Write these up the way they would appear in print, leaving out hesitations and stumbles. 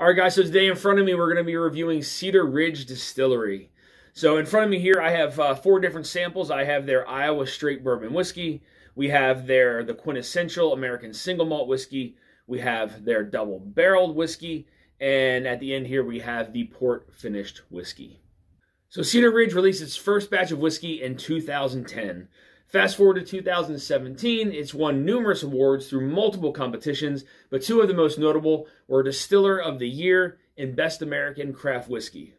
All right, guys, so today in front of me, we're going to be reviewing Cedar Ridge Distillery. So in front of me here, I have 4 different samples. I have their Iowa Straight Bourbon Whiskey. We have the Quintessential American Single Malt Whiskey. We have their Double Barreled Whiskey. And at the end here, we have the Port Finished Whiskey. So Cedar Ridge released its first batch of whiskey in 2010. Fast forward to 2017, it's won numerous awards through multiple competitions, but 2 of the most notable were Distiller of the Year and Best American Craft Whiskey.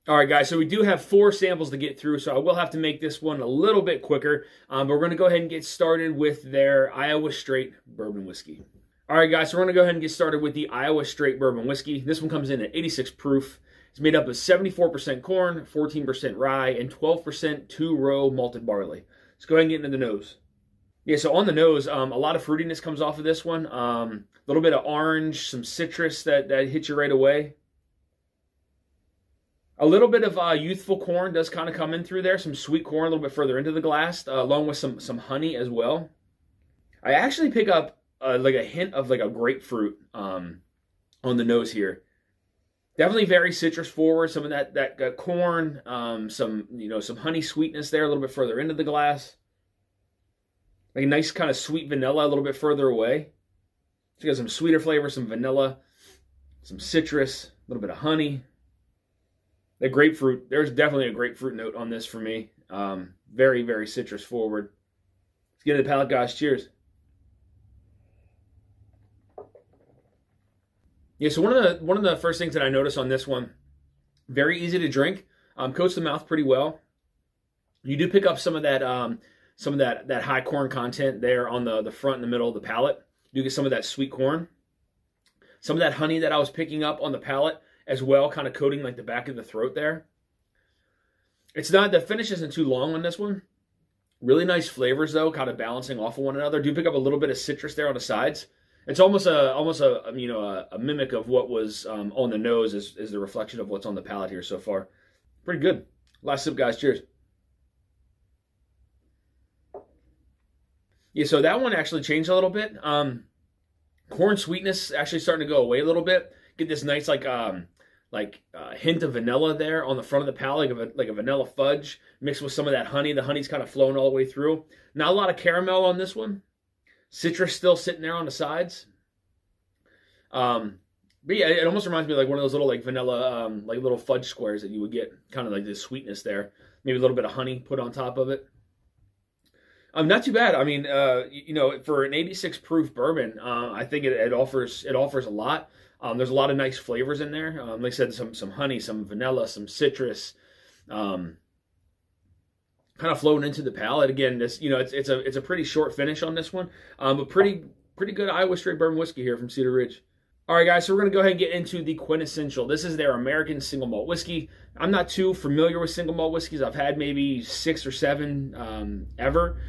All right, guys, so we do have 4 samples to get through, so I will have to make this one a little bit quicker, but we're going to go ahead and get started with their Iowa Straight Bourbon Whiskey. All right, guys, so we're going to go ahead and get started with the Iowa Straight Bourbon Whiskey. This one comes in at 86 proof. It's made up of 74% corn, 14% rye, and 12% two-row malted barley. Let's go ahead and get into the nose. Yeah, so on the nose, a lot of fruitiness comes off of this one. A little bit of orange, some citrus that hits you right away. A little bit of youthful corn does kind of come in through there. Some sweet corn a little bit further into the glass, along with some honey as well. I actually pick up like a hint of like a grapefruit on the nose here. Definitely very citrus forward. Some of that corn, some honey sweetness there a little bit further into the glass. Like a nice kind of sweet vanilla a little bit further away. So you got some sweeter flavor, some vanilla, some citrus, a little bit of honey. The grapefruit, there's definitely a grapefruit note on this for me. Very, very citrus forward. Let's get into the palate, guys. Cheers. Yeah, so one of the first things that I noticed on this one, very easy to drink, coats the mouth pretty well. You do pick up some of that high corn content there on the front and the middle of the palate. You do get some of that sweet corn, some of that honey that I was picking up on the palate as well, kind of coating like the back of the throat there. The finish isn't too long on this one. Really nice flavors though, kind of balancing off of one another. Do pick up a little bit of citrus there on the sides. It's almost a mimic of what was on the nose is the reflection of what's on the palate here so far. Pretty good. Last sip, guys. Cheers. Yeah, so that one actually changed a little bit. Corn sweetness actually starting to go away a little bit. Get this nice hint of vanilla there on the front of the palate, like a vanilla fudge mixed with some of that honey. The honey's kind of flowing all the way through. Not a lot of caramel on this one. Citrus still sitting there on the sides. But yeah, it almost reminds me of like one of those little like vanilla, like little fudge squares that you would get, kind of like this sweetness there. Maybe a little bit of honey put on top of it. Not too bad. I mean, for an 86 proof bourbon, I think it offers a lot. There's a lot of nice flavors in there. Like I said, some honey, some vanilla, some citrus. Kind of flowing into the palate. Again, this it's a pretty short finish on this one, but pretty good Iowa Straight Bourbon Whiskey here from Cedar Ridge. All right, guys, so we're going to go ahead and get into the Quintessential. This is their American Single Malt Whiskey. I'm not too familiar with single malt whiskeys. I've had maybe 6 or 7 ever,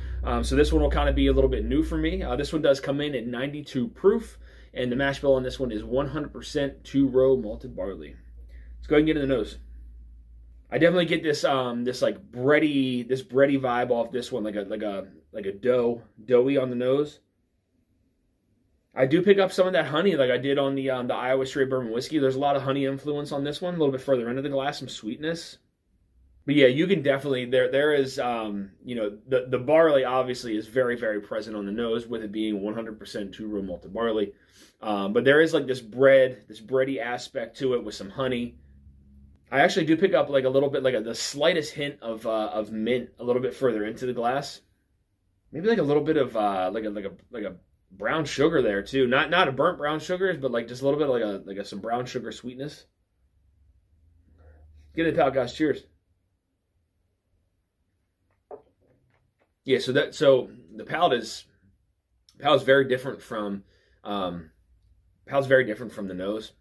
so this one will kind of be a little bit new for me. This one does come in at 92 proof, and the mash bill on this one is 100% two-row malted barley. Let's go ahead and get in the nose. I definitely get this bready vibe off this one, like a doughy on the nose. I do pick up some of that honey, like I did on the Iowa Straight Bourbon Whiskey. There's a lot of honey influence on this one, a little bit further into the glass, some sweetness. But yeah, you can definitely there is the barley obviously is very, very present on the nose with it being 100% two-row malted barley. But there is like this bready aspect to it with some honey. I actually do pick up like a little bit, like the slightest hint of mint a little bit further into the glass. Maybe like a little bit of like a brown sugar there too. Not a burnt brown sugars, but like just a little bit of like some brown sugar sweetness. Get it out, guys. Cheers. Yeah, so the palate is very different from the nose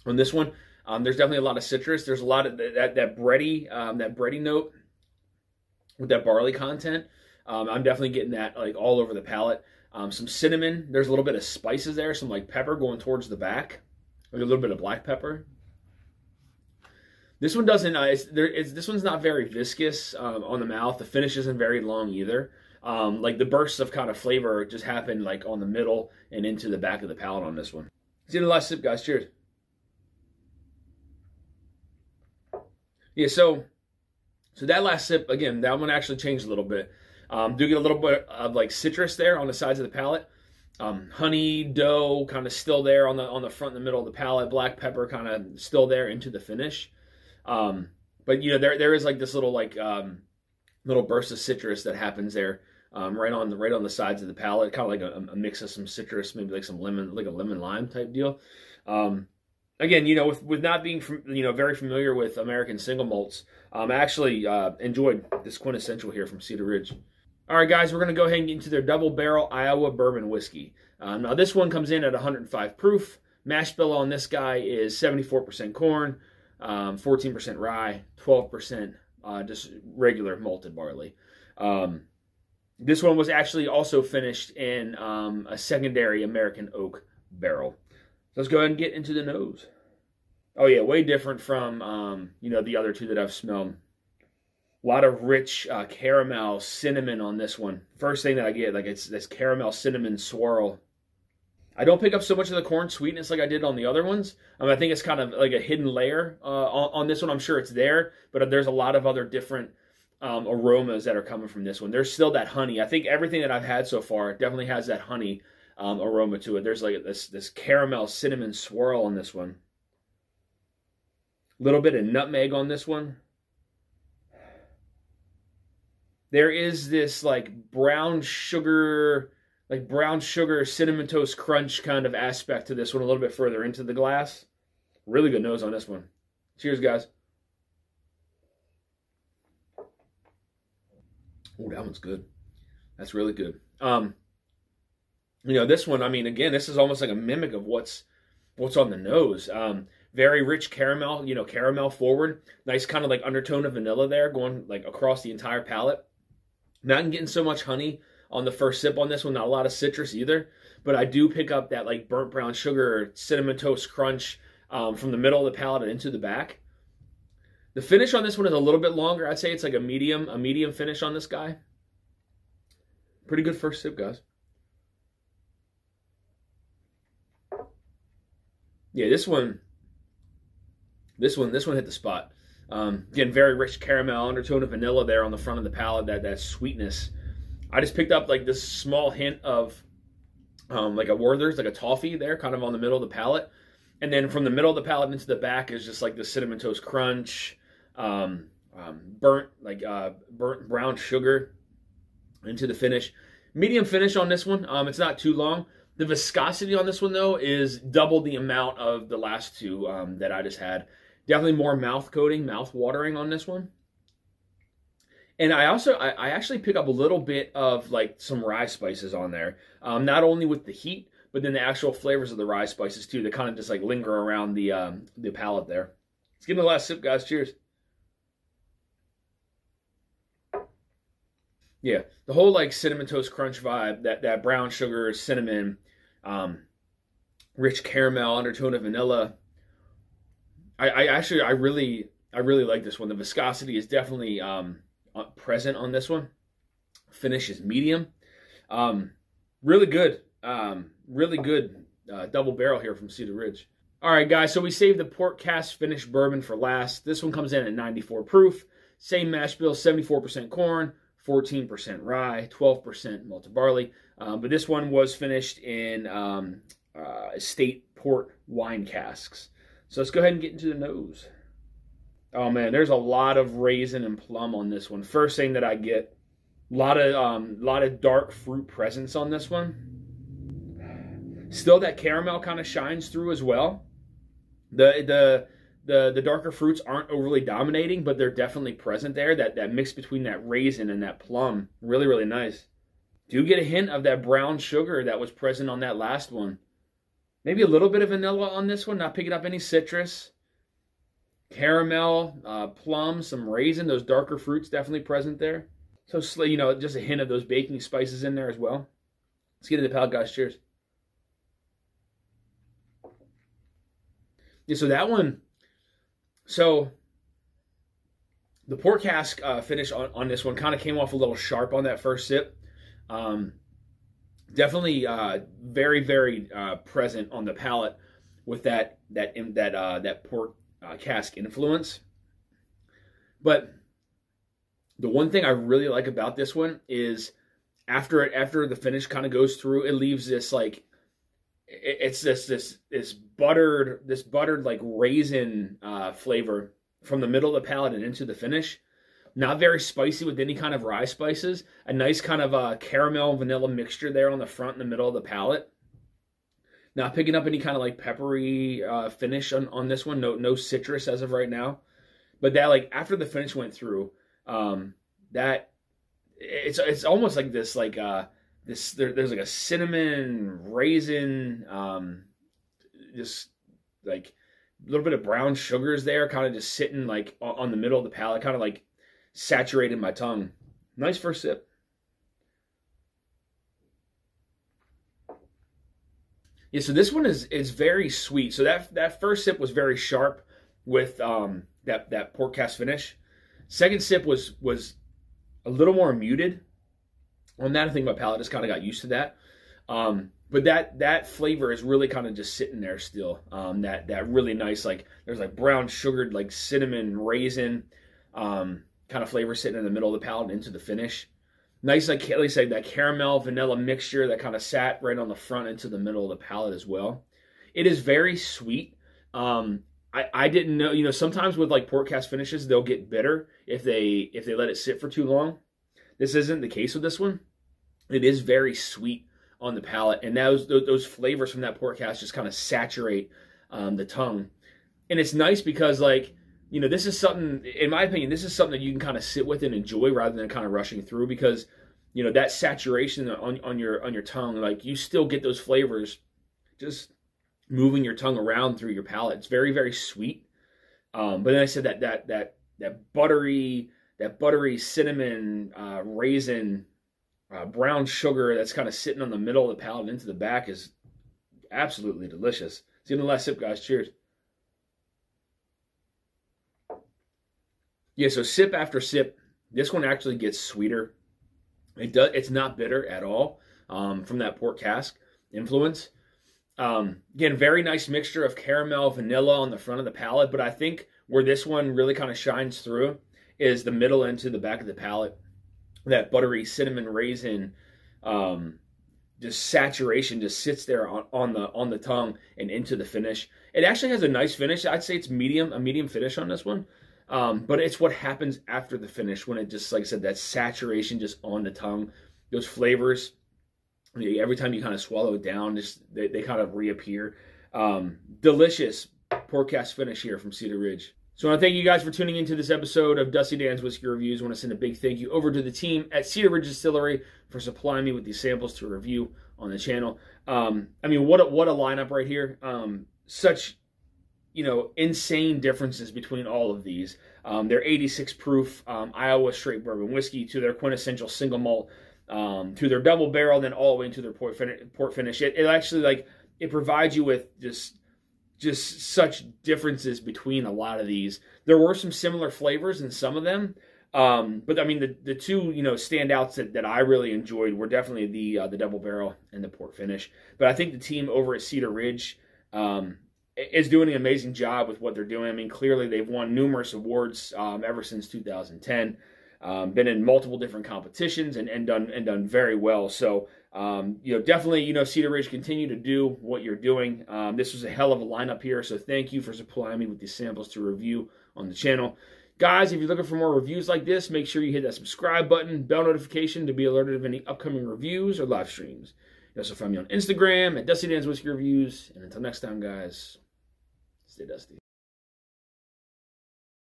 on this one. There's definitely a lot of citrus. There's a lot of that bready note with that barley content. I'm definitely getting that like all over the palate. Some cinnamon. There's a little bit of spices there. Some like pepper going towards the back. Like a little bit of black pepper. This one doesn't. This one's not very viscous on the mouth. The finish isn't very long either. Like the bursts of kind of flavor just happen like on the middle and into the back of the palate on this one. Let's get the last sip, guys. Cheers. Yeah, so that last sip, again, that one actually changed a little bit. Do get a little bit of like citrus there on the sides of the palate. Honey, dough, kind of still there on the front and the middle of the palate. Black pepper kind of still there into the finish. But you know, there is like this little little burst of citrus that happens there, right on the sides of the palate, kind of like a mix of some citrus, maybe like some lemon, like a lemon lime type deal. Again, you know, with not being very familiar with American single malts, I actually enjoyed this Quintessential here from Cedar Ridge. All right, guys, we're going to go ahead and get into their double barrel Iowa bourbon whiskey. Now, this one comes in at 105 proof. Mash bill on this guy is 74% corn, 14% rye, 12% just regular malted barley. This one was actually also finished in a secondary American oak barrel. So let's go ahead and get into the nose. Oh yeah, way different from the other two that I've smelled. A lot of rich caramel, cinnamon on this one. First thing that I get, like, it's this caramel cinnamon swirl. I don't pick up so much of the corn sweetness like I did on the other ones. I think it's kind of like a hidden layer on this one. I'm sure it's there, but there's a lot of other different aromas that are coming from this one. There's still that honey. I think everything that I've had so far definitely has that honey aroma to it. There's like this caramel cinnamon swirl on this one. A little bit of nutmeg on this one. There is this like brown sugar cinnamon toast crunch kind of aspect to this one a little bit further into the glass. Really good nose on this one. Cheers, guys. Oh, that one's good. That's really good. This one, I mean, again, this is almost like a mimic of what's on the nose. Very rich caramel, caramel forward. Nice kind of like undertone of vanilla there going like across the entire palate. Not getting so much honey on the first sip on this one. Not a lot of citrus either. But I do pick up that like burnt brown sugar, cinnamon toast crunch from the middle of the palate and into the back. The finish on this one is a little bit longer. I'd say it's like a medium finish on this guy. Pretty good first sip, guys. Yeah, this one hit the spot. Again, very rich caramel, undertone of vanilla there on the front of the palate, that sweetness. I just picked up like this small hint of like a Werther's, like a toffee there, kind of on the middle of the palate. And then from the middle of the palate into the back is just like the cinnamon toast crunch, burnt brown sugar into the finish. Medium finish on this one. It's not too long. The viscosity on this one, though, is double the amount of the last two that I just had. Definitely more mouth coating, mouth watering on this one. And I actually pick up a little bit of like some rye spices on there. Not only with the heat, but then the actual flavors of the rye spices too, that kind of just like linger around the palate there. Let's get into the last sip, guys. Cheers. Yeah, the whole like cinnamon toast crunch vibe, that brown sugar, cinnamon, rich caramel, undertone of vanilla. I really like this one. The viscosity is definitely present on this one. Finish is medium. Really good double barrel here from Cedar Ridge. All right, guys, so we saved the port cask finished bourbon for last. This one comes in at 94 proof. Same mash bill, 74% corn, 14% rye, 12% malted barley. But this one was finished in estate port wine casks. So let's go ahead and get into the nose. Oh man, there's a lot of raisin and plum on this one. First thing that I get, a lot of dark fruit presence on this one. Still, that caramel kind of shines through as well. The darker fruits aren't overly dominating, but they're definitely present there. That mix between that raisin and that plum, really, really nice. Do get a hint of that brown sugar that was present on that last one. Maybe a little bit of vanilla on this one, not picking up any citrus. Caramel, plum, some raisin, those darker fruits definitely present there. So, just a hint of those baking spices in there as well. Let's get into the palate, guys. Cheers. Yeah, so that one, the port cask finish on this one kind of came off a little sharp on that first sip. Definitely very, very present on the palate with that port cask influence. But the one thing I really like about this one is after the finish kind of goes through, it leaves this like, it's this buttered like raisin flavor from the middle of the palate and into the finish. Not very spicy with any kind of rye spices. A nice kind of caramel vanilla mixture there on the front and the middle of the palate. Not picking up any kind of like peppery finish on this one. No citrus as of right now. But that, like, after the finish went through, that it's almost like this, like there's like a cinnamon raisin, just like a little bit of brown sugars there, kind of just sitting like on the middle of the palate, kind of like saturated my tongue. Nice first sip. Yeah, so this one is very sweet. So that first sip was very sharp with that pork cask finish. Second sip was a little more muted on that. I think my palate just kind of got used to that. But that flavor is really kind of just sitting there still. That really nice, like, there's like brown sugared, like cinnamon raisin kind of flavor sitting in the middle of the palate into the finish. Nice, like, at least like that caramel vanilla mixture that kind of sat right on the front into the middle of the palate as well. It is very sweet. I didn't know, you know, sometimes with like pork cask finishes, they'll get bitter if they let it sit for too long. This isn't the case with this one. It is very sweet on the palate, and those flavors from that pork cask just kind of saturate the tongue. And it's nice because, like, you know, this is something, in my opinion, this is something that you can kind of sit with and enjoy rather than kind of rushing through, because, you know, that saturation on your tongue, like, you still get those flavors just moving your tongue around through your palate. It's very, very sweet. But then I said that buttery cinnamon raisin brown sugar that's kind of sitting on the middle of the palate into the back is absolutely delicious. See you in the last sip, guys. Cheers. Yeah, so sip after sip, this one actually gets sweeter. It's not bitter at all from that pork cask influence. Again, very nice mixture of caramel, vanilla on the front of the palate, but I think where this one really kind of shines through is the middle into the back of the palate. That buttery cinnamon raisin, just saturation just sits there on the tongue and into the finish. It actually has a nice finish. I'd say it's a medium finish on this one. But it's what happens after the finish when it just, like I said, that saturation just on the tongue, those flavors, every time you kind of swallow it down, just they kind of reappear. Delicious pork cask finish here from Cedar Ridge. So I want to thank you guys for tuning into this episode of Dusty Dan's Whiskey Reviews. I want to send a big thank you over to the team at Cedar Ridge Distillery for supplying me with these samples to review on the channel. I mean, what a lineup right here. Such, you know, insane differences between all of these. Their 86 proof Iowa straight bourbon whiskey, to their quintessential single malt, to their double barrel, then all the way into their port finish. It actually, like, it provides you with just such differences between a lot of these. There were some similar flavors in some of them, but I mean the two, you know, standouts that I really enjoyed were definitely the double barrel and the port finish. But I think the team over at Cedar Ridge is doing an amazing job with what they're doing. I mean, clearly they've won numerous awards ever since 2010. Been in multiple different competitions and done very well. So, you know, definitely, you know, Cedar Ridge, continue to do what you're doing. This was a hell of a lineup here, so thank you for supplying me with these samples to review on the channel. Guys, if you're looking for more reviews like this, make sure you hit that subscribe button, bell notification to be alerted of any upcoming reviews or live streams. You also find me on Instagram at Dusty Dan's Whiskey Reviews. And until next time, guys, stay dusty.